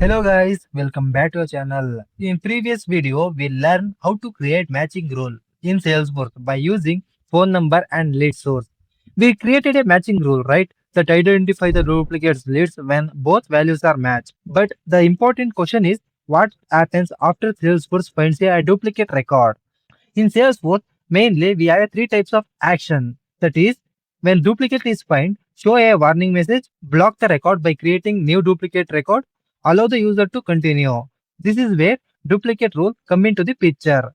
Hello guys, welcome back to our channel. In previous video, we learned how to create matching rule in Salesforce by using phone number and lead source. We created a matching rule, right? That identify the duplicates leads when both values are matched. But the important question is what happens after Salesforce finds a duplicate record? In Salesforce, mainly we have three types of action. That is, when duplicate is found, show a warning message, block the record by creating new duplicate record, allow the user to continue. This is where duplicate rule come into the picture.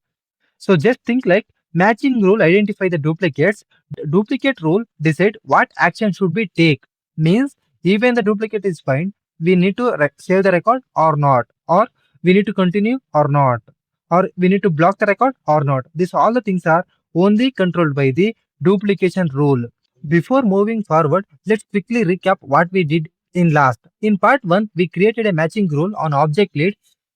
So just think like matching rule identify the duplicates. Duplicate rule decide what action should be take. Means even the duplicate is fine, we need to save the record or not, or we need to continue or not, or we need to block the record or not. This all the things are only controlled by the duplication rule. Before moving forward, let's quickly recap what we did in last. In part 1, we created a matching rule on object lead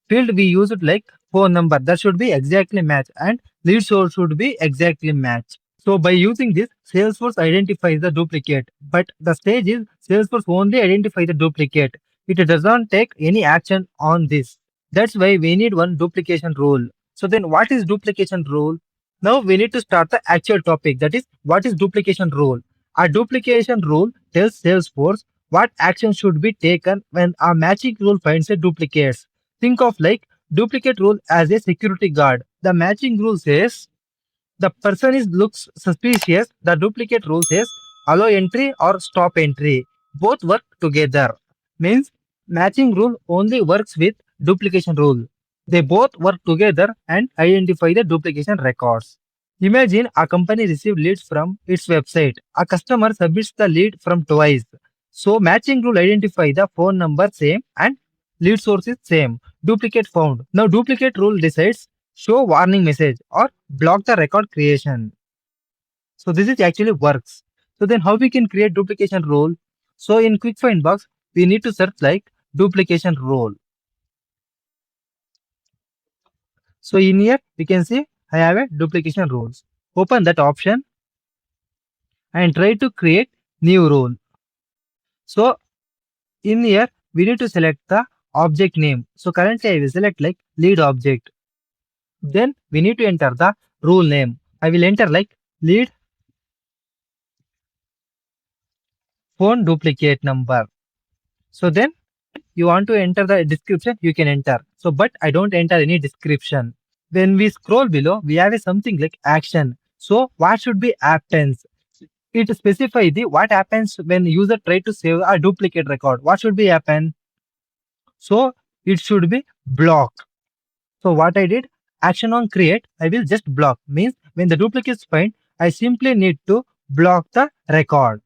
field. We used like phone number that should be exactly match and lead source should be exactly match. So by using this, Salesforce identifies the duplicate, but the stage is Salesforce only identify the duplicate. It does not take any action on this. That's why we need one duplication rule. So then what is duplication rule? Now we need to start the actual topic, that is what is duplication rule. A duplication rule tells Salesforce what action should be taken when a matching rule finds a duplicate. Think of like duplicate rule as a security guard. The matching rule says the person is looks suspicious. The duplicate rule says allow entry or stop entry. Both work together. Means matching rule only works with duplication rule. They both work together and identify the duplication records. Imagine a company received leads from its website. A customer submits the lead from twice. So matching rule identify the phone number same and lead source is same. Duplicate found. Now duplicate rule decides show warning message or block the record creation. So this is actually works. So then how we can create duplication rule? So in quick find box, we need to search like duplication rule. So in here, we can see I have a duplication rules. Open that option and try to create new rule. So in here, we need to select the object name. So currently I will select like lead object. Then we need to enter the rule name. I will enter like lead phone duplicate number. So then you want to enter the description, you can enter. So but I don't enter any description. When we scroll below, we have a something like action. So what should be happens? It specify the what happens when user try to save a duplicate record. What should be happen? So it should be block. So what I did, action on create, I will just block. Means when the duplicate is found, I simply need to block the record.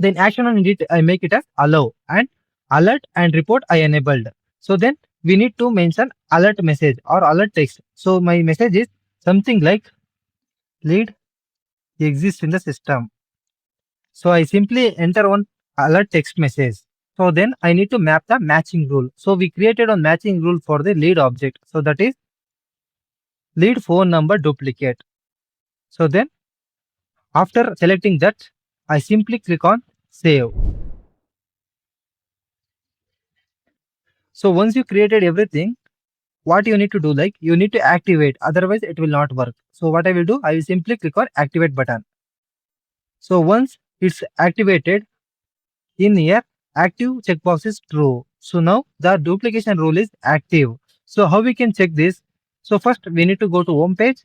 Then action on edit, I make it as allow, and alert and report I enabled. So then we need to mention alert message or alert text. So my message is something like lead exists in the system. So I simply enter one alert text message. So then I need to map the matching rule. So we created a matching rule for the lead object. So that is lead phone number duplicate. So then after selecting that, I simply click on save. So once you created everything, what you need to do, like you need to activate, otherwise it will not work. So what I will do, I will simply click on activate button. So once it's activated, in here active checkbox is true. So now the duplication rule is active. So how we can check this? So first we need to go to home page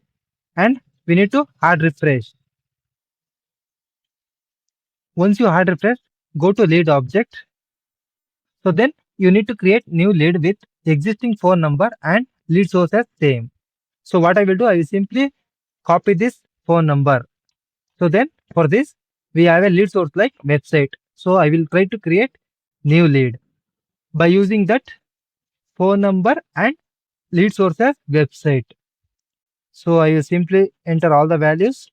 and we need to hard refresh. Once you hard refresh, go to lead object. So then you need to create new lead with existing phone number and lead source as same. So what I will do, I will simply copy this phone number. So then for this, we have a lead source like website. So I will try to create new lead by using that phone number and lead source as website. So I will simply enter all the values.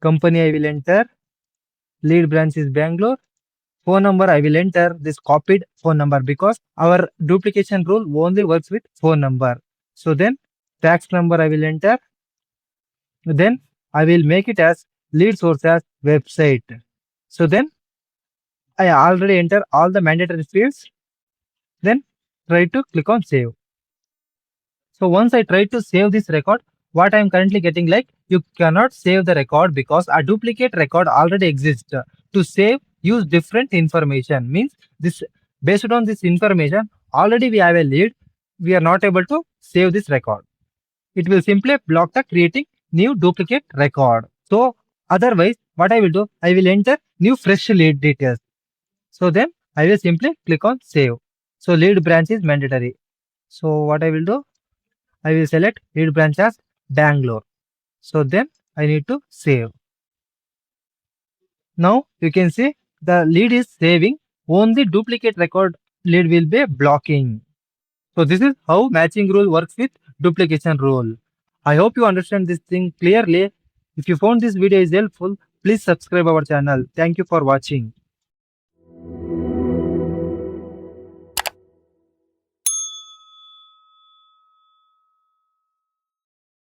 Company I will enter. Lead branch is Bangalore. Phone number I will enter this copied phone number because our duplication rule only works with phone number. So then tax number I will enter. Then I will make it as lead source as website. So then I already enter all the mandatory fields. Then try to click on save. So once I try to save this record, what I am currently getting like you cannot save the record because a duplicate record already exists. To save, use different information. Means this based on this information, already we have a lead. We are not able to save this record. It will simply block the creating new duplicate record. So otherwise, what I will do, I will enter new fresh lead details. So then I will simply click on save. So lead branch is mandatory. So what I will do, I will select lead branch as Bangalore. So then I need to save. Now you can see the lead is saving, only duplicate record lead will be blocking. So this is how matching rule works with duplication rule. I hope you understand this thing clearly. If you found this video is helpful, please subscribe our channel. Thank you for watching.